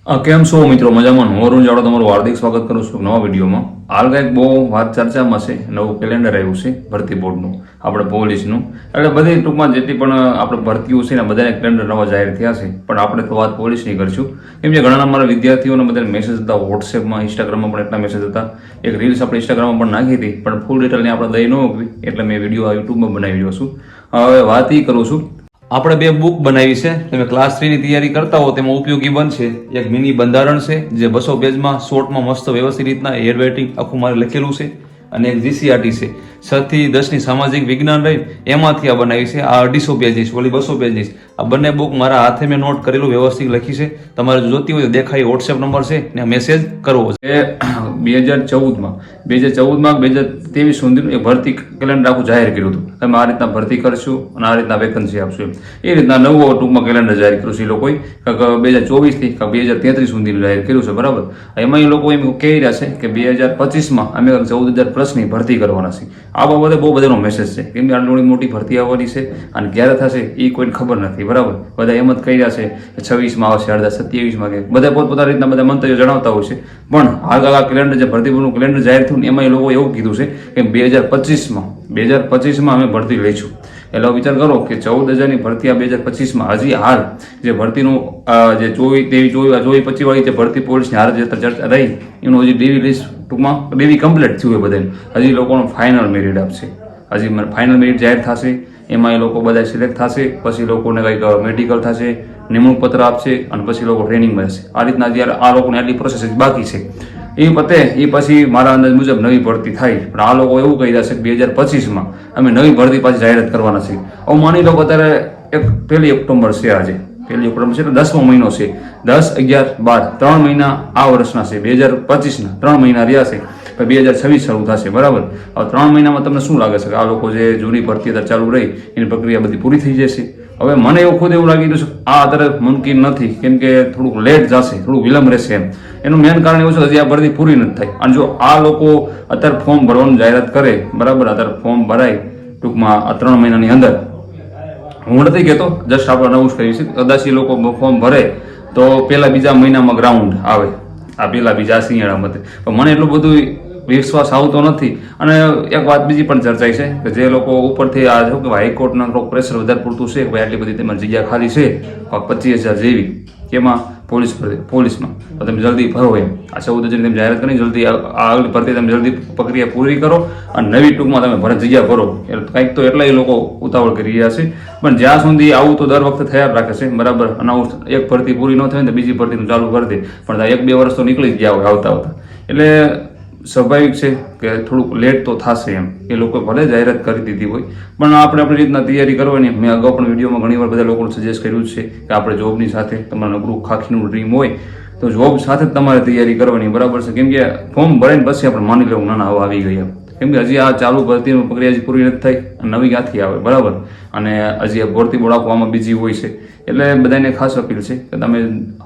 કેમ છો મિત્રો? મજામાં? હું અરુણ જાડો તમારું હાર્દિક સ્વાગત કરું છું નવા વિડીયોમાં. હાલ કંઈક બહુ વાત ચર્ચામાં છે, નવું કેલેન્ડર આવ્યું છે ભરતી બોર્ડનું, આપણે પોલીસનું. એટલે બધી ટૂંકમાં જેટલી પણ આપણે ભરતીઓ છે ને બધાને કેલેન્ડર નવા જાહેર થયા છે, પણ આપણે તો વાત પોલીસની કરશું. કેમ કે ઘણા મારા વિદ્યાર્થીઓને બધાને મેસેજ હતા, વોટ્સએપમાં, ઇન્સ્ટાગ્રામમાં પણ એટલા મેસેજ હતા. એક રીલ્સ આપણે ઇન્સ્ટાગ્રામમાં પણ નાખી હતી, પણ ફૂલ ડિટેલની આપણે દઈ ન હોવી એટલે મેં વિડીયો યુટ્યુબમાં બનાવી રહ્યો છું. હવે વાત એ કરું છું, આપણે બે બુક બનાવી છે. તમે ક્લાસ 3 ની તૈયારી કરતા હો તેમાં ઉપયોગી બનશે. એક મિની બંધારણ છે જે 200 પેજમાં શોર્ટમાં મસ્ત વ્યવસ્થિત રીતના હેન્ડરાઇટિંગ આખું મારે લખેલું છે, અને એક જીસીઆરટી છે 6 થી 10 ની સામાજિક વિજ્ઞાન રહી એમાંથી આ બનાવી છે. આ 250 પેજીસ, ઓલી 200 પેજીસ. આ બંને બુક મારા હાથે મેં નોટ કરેલું વ્યવસ્થિત લખી છે. તમારે જોતી હોય તો દેખાય વોટ્સએપ નંબર છે ને મેસેજ કરવો છે. 2014માં 2023 સુધીનું એક ભરતી કેલેન્ડર આખું જાહેર કર્યું હતું. તમે આ રીતના ભરતી કરશો અને આ રીતના વેકન્સી આપશો, એ રીતના નવું ટૂંકમાં કેલેન્ડર જાહેર કર્યું છે. એ લોકોએ 2024 થી 2033 સુધીનું જાહેર કર્યું છે. બરાબર. એમાં એ લોકો એમ કહી રહ્યા છે કે 2025માં અમે 14,000+ ની ભરતી કરવાના છે. આ બાબતે બહુ બધાનો મેસેજ છે, કેમ કે આટલી મોટી ભરતી આવવાની છે અને ક્યારે થશે એ કોઈને ખબર નથી. બરાબર. બધા એમ જ કહી રહ્યા છે કે 26માં આવશે, અડધા 27માં, કે બધા પોતપોતાની રીતના બધા મંતવ્યો જણાવતા હોય છે. પણ હાલ આ કેલેન્ડર જે ભરતી બોર્ડનું કેલેન્ડર જાહેર થયું એમાં એ લોકો એવું કીધું છે કે 2025માં અમે ભરતી લઈશું. એટલે વિચાર કરો કે 14,000ની ભરતી આ 2025માં, હજી હાલ જે ભરતીનું જે 24-25 વાળી જે ભરતી પોલીસની હાલ જે ચર્ચા રહી એનું હજી ડીવી લિસ્ટ ટૂંકમાં ડીવી કમ્પ્લીટ થયું હોય બધાને. હજી લોકોનો ફાઇનલ મેરિટ આપશે, હજી ફાઇનલ મેરિટ જાહેર થશે. એમાં એ લોકો બધા સિલેક્ટ થશે, પછી લોકોને કંઈક મેડિકલ થશે, નિમણૂક પત્ર આપશે અને પછી લોકો ટ્રેનિંગમાં જશે. આ રીતના જ્યારે આ લોકોની આટલી પ્રોસેસ બાકી છે. એ પતે એ પછી મારા અંદાજ મુજબ નવી ભરતી થાય. પણ આ લોકો એવું કહી રહ્યા છે કે 2025માં અમે નવી ભરતી પાછી જાહેરાત કરવાના છીએ. હવે માની લો કે અત્યારે 1 ઓક્ટોબર છે, આજે 1 ઓક્ટોબર છે, એટલે 10મો મહિનો છે. 10, 11, 12 3 મહિના આ વર્ષના છે. 2025ના 3 મહિના રહ્યા છે, 2026 શરૂ થશે. બરાબર. હવે 3 મહિનામાં તમને શું લાગે છે કે આ લોકો જે જૂની ભરતી અત્યારે ચાલુ રહી એની પ્રક્રિયા બધી પૂરી થઈ જશે? હવે મને એવું ખુદ એવું લાગી રહ્યું છે આ અત્યારે મુમકિન નથી, કેમ કે થોડુંક લેટ જશે, થોડુંક વિલંબ રહેશે એમ. એનું મેન કારણ એવું છે કે હજી આ ભરતી પૂરી નથી થઈ. અને જો આ લોકો અત્યારે ફોર્મ ભરવાની જાહેરાત કરે, બરાબર, અત્યારે ફોર્મ ભરાય ટૂંકમાં આ 3 મહિનાની અંદર, હું નથી કહેતો, જસ્ટ આપણે અનાઉન્સ કર્યું છે. કદાચ એ લોકો ફોર્મ ભરે તો પહેલા બીજા મહિનામાં ગ્રાઉન્ડ આવે, આ પહેલા બીજા શિયાળામાં. પણ મને એટલું બધું વિશ્વાસ આવતો નથી. અને એક વાત બીજી પણ ચર્ચાઈ છે કે જે લોકો ઉપરથી આ શું કહેવાય હાઈકોર્ટના થોડુંક પ્રેશર વધારે પૂરતું છે કે ભાઈ આટલી બધી તમારી જગ્યા ખાલી છે 25,000 જેવી, કેમાં પોલીસમાં, તો તમે જલ્દી ભરો એમ. આ 14,000 તમે જાહેરાત કરી, જલ્દી આગળ ભરતી તમે જલ્દી પ્રક્રિયા પૂરી કરો અને નવી ટૂંકમાં તમે જગ્યા ભરો. એટલે કંઈક તો એટલા એ લોકો ઉતાવળ કરી રહ્યા છે. પણ જ્યાં સુધી આવું તો દર વખતે તૈયાર રાખે છે. બરાબર. અનાઉન્સ એક ભરતી પૂરી ન થાય ને બીજી ભરતીનું ચાલુ કરી દે, પણ 1-2 વર્ષ તો નીકળી જ ગયા હોય આવતા. એટલે સ્વાભાવિક છે કે થોડુંક લેટ તો થશે એમ. એ લોકો ભલે જાહેરાત કરી દીધી હોય, પણ આપણે આપણી રીતના તૈયારી કરવાની. મેં અગાઉ પણ વિડીયોમાં ઘણીવાર બધા લોકોને સજેસ્ટ કર્યું છે કે આપણે જોબની સાથે તમારું નબળું ખાખીનું ડ્રીમ હોય તો જોબ સાથે જ તમારે તૈયારી કરવાની. બરાબર છે. કેમ કે ફોર્મ ભરાઈને પછી આપણે માની લેવું ના ના આવી ગયા, કેમ કે હજી આ ચાલુ ભરતીની પ્રક્રિયા હજી પૂરી નથી થઈ અને નવી ક્યાંથી આવે. બરાબર. અને હજી ભરતી બોર્ડ આમાં બીજી હોય છે. એટલે બધાને ખાસ અપીલ છે કે તમે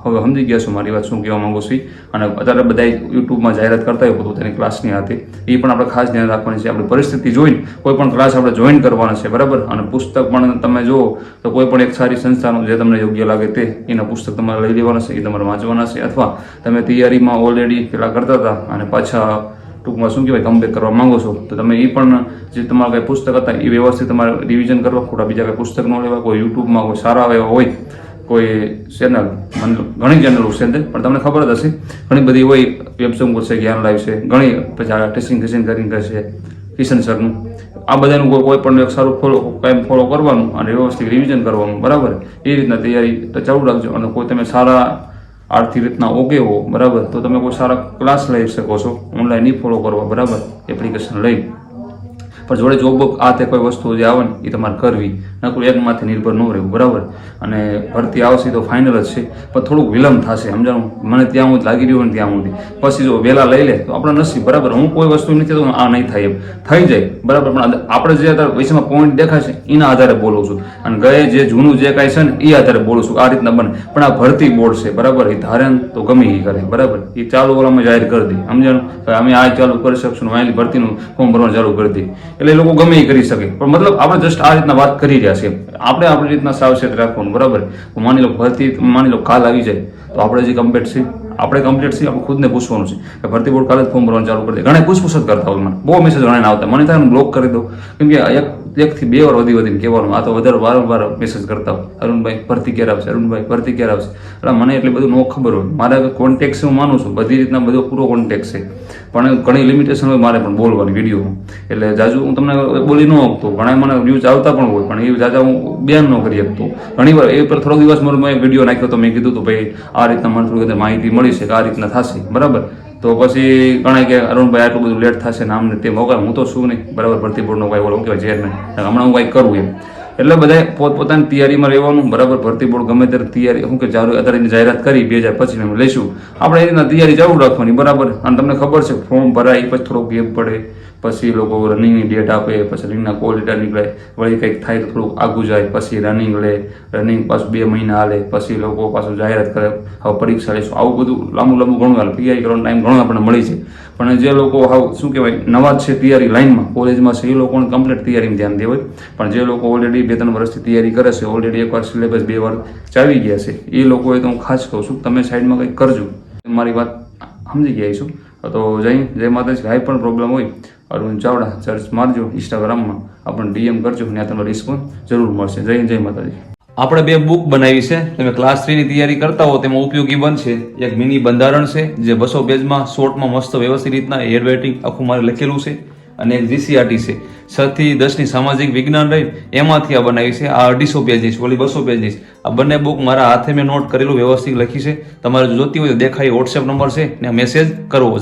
હવે સમજી ગયા છો મારી વાત શું કહેવા માંગુ છું. અને અત્યારે બધા યુટ્યુબમાં જાહેરાત કરતા હોય પોતાની ક્લાસની હાથે, એ પણ આપણે ખાસ ધ્યાન રાખવાની છે. આપણી પરિસ્થિતિ જોઈને કોઈ પણ ક્લાસ આપણે જોઈન કરવાના છે. બરાબર. અને પુસ્તક પણ તમે જુઓ તો કોઈ પણ એક સારી સંસ્થાનું જે તમને યોગ્ય લાગે તે એના પુસ્તક તમારે લઈ લેવાના છે, એ તમારે વાંચવાના છે. અથવા તમે તૈયારીમાં ઓલરેડી પેલા કરતા હતા અને પાછા ટૂંકમાં શું કહેવાય કમબેક કરવા માંગો છો તો તમે એ પણ જે તમારા કંઈ પુસ્તક હતા એ વ્યવસ્થિત તમારે રિવિઝન કરવા. ખોટા બીજા કંઈ પુસ્તક ન લેવા. કોઈ યુટ્યુબમાં કોઈ સારા એવા હોય કોઈ ચેનલ, ઘણી ચેનલો છે પણ તમને ખબર જ હશે, ઘણી બધી હોય. વેબસંગ છે, જ્ઞાન લાઈવ છે, ઘણી પછી ટેસ્ટિંગ કરીને છે કિશન સરનું. આ બધાનું કોઈ પણ એક સારું ફોલો કરવાનું અને વ્યવસ્થિત રિવિઝન કરવાનું. બરાબર. એ રીતના તૈયારી ચાલુ રાખજો. અને કોઈ તમે સારા આર્થિક રીતના ઓકે હો, બરાબર, તો તમે કોઈ સારા ક્લાસ લઈ શકો છો, ઓનલાઈન નહીં ફોલો કરવા. બરાબર. એપ્લિકેશન લઈ. પણ જોડે જોબ આ તે કોઈ વસ્તુ જે આવે ને એ તમારે કરવી, નકરું એકમાંથી નિર્ભર ન રહેવું. બરાબર. અને ભરતી આવશે તો ફાઇનલ જ છે, પણ થોડુંક વિલંબ થશે, સમજાણું? મને ત્યાં હું લાગી રહ્યું ને ત્યાં સુધી પછી જો વહેલા લઈ લે તો આપણે નસીબ. બરાબર. હું કોઈ વસ્તુ નથી તો આ નહીં થાય એમ થઈ જાય. બરાબર. પણ આપણે જે અત્યારે વિષયમાં પોઈન્ટ દેખાશે એના આધારે બોલું છું અને જે જૂનું જે કાંઈ છે ને એ આધારે બોલું છું. આ રીતના બને. પણ આ ભરતી બોર્ડ છે, બરાબર, એ ધારે તો ગમે એ કરે. બરાબર. એ ચાલુ ઓલામાં જાહેર કરી દે, સમજાણું? અમે આ ચાલુ કરી શકશું, અહીંની ભરતીનું ફોર્મ ભરવાનું ચાલુ કરી દે. એટલે એ લોકો ગમે એ કરી શકે. પણ મતલબ આપણે જસ્ટ આ રીતના વાત કરી રહ્યા છીએ. આપણે આપણી રીતના સાવચેત રાખવાનું, બરાબર. માની લો ભરતી, માની લો કાલ આવી જાય તો આપણે જે કમ્પ્લીટ છે, આપણે ખુદને પૂછવાનું છે કે ભરતી બોર્ડ કાલે જ ફોર્મ ભરવાનું ચાલુ કરી દે. ઘણા પૂછપૂછ જ કરતા હોય, મને બહુ મેસેજ ઘણા આવતા, મને થાય બ્લોક કરી દઉં. કેમ કે એકથી 2 વાર વધીને કહેવાનું, આ તો વધારે વારંવાર મેસેજ કરતા હોય, અરુણભાઈ ભરતી ક્યારે આવશે, અરુણભાઈ ભરતી ક્યારે આવશે. એટલે મને એટલી બધું ન ખબર હોય. મારે કોન્ટેક્ટ છે, હું માનું છું બધી રીતના બધો પૂરો કોન્ટેક્ટ છે, પણ ઘણી લિમિટેશન હોય મારે પણ બોલવાની વિડીયોમાં. એટલે જાજુ હું તમને બોલી ન શકતો. ઘણા મને વ્યૂઝ આવતા પણ હોય, પણ એ જાજા હું બેન ન કરી શકતો. ઘણી વાર એ પર થોડો દિવસ મેં એક વિડીયો નાખ્યો તો મેં કીધું હતું ભાઈ આ રીતના મને થોડી માહિતી મળી છે કે આ રીતના થશે, બરાબર. તો પછી ઘણા કે અરુણભાઈ આટલું બધું લેટ થશે ને આમ ને તેમ. હું તો શું નહીં, બરાબર. ભરતી બોર્ડનો કાંઈ ઓલો કહેવાય ચેરમેન, હમણાં હું કાંઈક કરું એમ. એટલે બધાએ પોતપોતાની તૈયારીમાં રહેવાનું, બરાબર. ભરતી બોર્ડ ગમે ત્યારે તૈયારી શું કે અત્યારેની જાહેરાત કરી 2025 અમે લઈશું, આપણે એ રીતના તૈયારી ચાલુ રાખવાની, બરાબર. અને તમને ખબર છે ફોર્મ ભરાય પછી થોડો ગેપ પડે, પછી લોકો રનિંગની ડેટ આપે, પછી રનિંગના કોલ ડેટા નીકળે, વળી કંઈક થાય તો થોડુંક આગું જાય, પછી રનિંગ લે, રનિંગ પાછું 2 મહિના હાલે, પછી લોકો પાછું જાહેરાત કરે, હવે પરીક્ષા લઈશું. આવું બધું લાંબુ ઘણું હાલે. પીઆઈ કરવાનો ટાઈમ ઘણો આપણને મળી છે. પણ જે લોકો હાવ શું કહેવાય નવા જ છે તૈયારી લાઈનમાં, કોલેજમાં છે, એ લોકોને કમ્પ્લીટ તૈયારીમાં ધ્યાન દેવાય. પણ જે લોકો ઓલરેડી 2-3 વર્ષથી તૈયારી કરે છે, ઓલરેડી એકવાર સિલેબસ 2 વાર ચાવી ગયા છે, એ લોકોએ તો હું ખાસ કહું છું તમે સાઈડમાં કંઈક કરજો. મારી વાત સમજી ગયા છું. તો જય માતાજી. કાંઈ પણ પ્રોબ્લેમ હોય અરુણ ચાવડા સર્ચ મારજો ઇન્સ્ટાગ્રામમાં, આપણને DM કરજો, ત્યાં તમને રિસ્પોન્સ જરૂર મળશે. જય માતાજી. આપણે 2 બુક બનાવી છે, તમે ક્લાસ 3 ની તૈયારી કરતા હો તેમાં ઉપયોગી બનશે. એક મિની બંધારણ છે જે 200 પેજમાં શોર્ટમાં મસ્ત વ્યવસ્થિત રીતના હેડ રાઇટિંગ આખું મારે લખેલું છે, અને એક GCRT છે 6 થી 10 ની સામાજિક વિજ્ઞાન રહી એમાંથી આ બનાવી છે. આ 250 પેજીસ, ઓલી 200 પેજીસ. આ બંને બુક મારા હાથે મેં નોટ કરેલું વ્યવસ્થિત લખી છે. તમારે જો જોતી હોય તો દેખાય WhatsApp નંબર છે ને મેસેજ કરવો.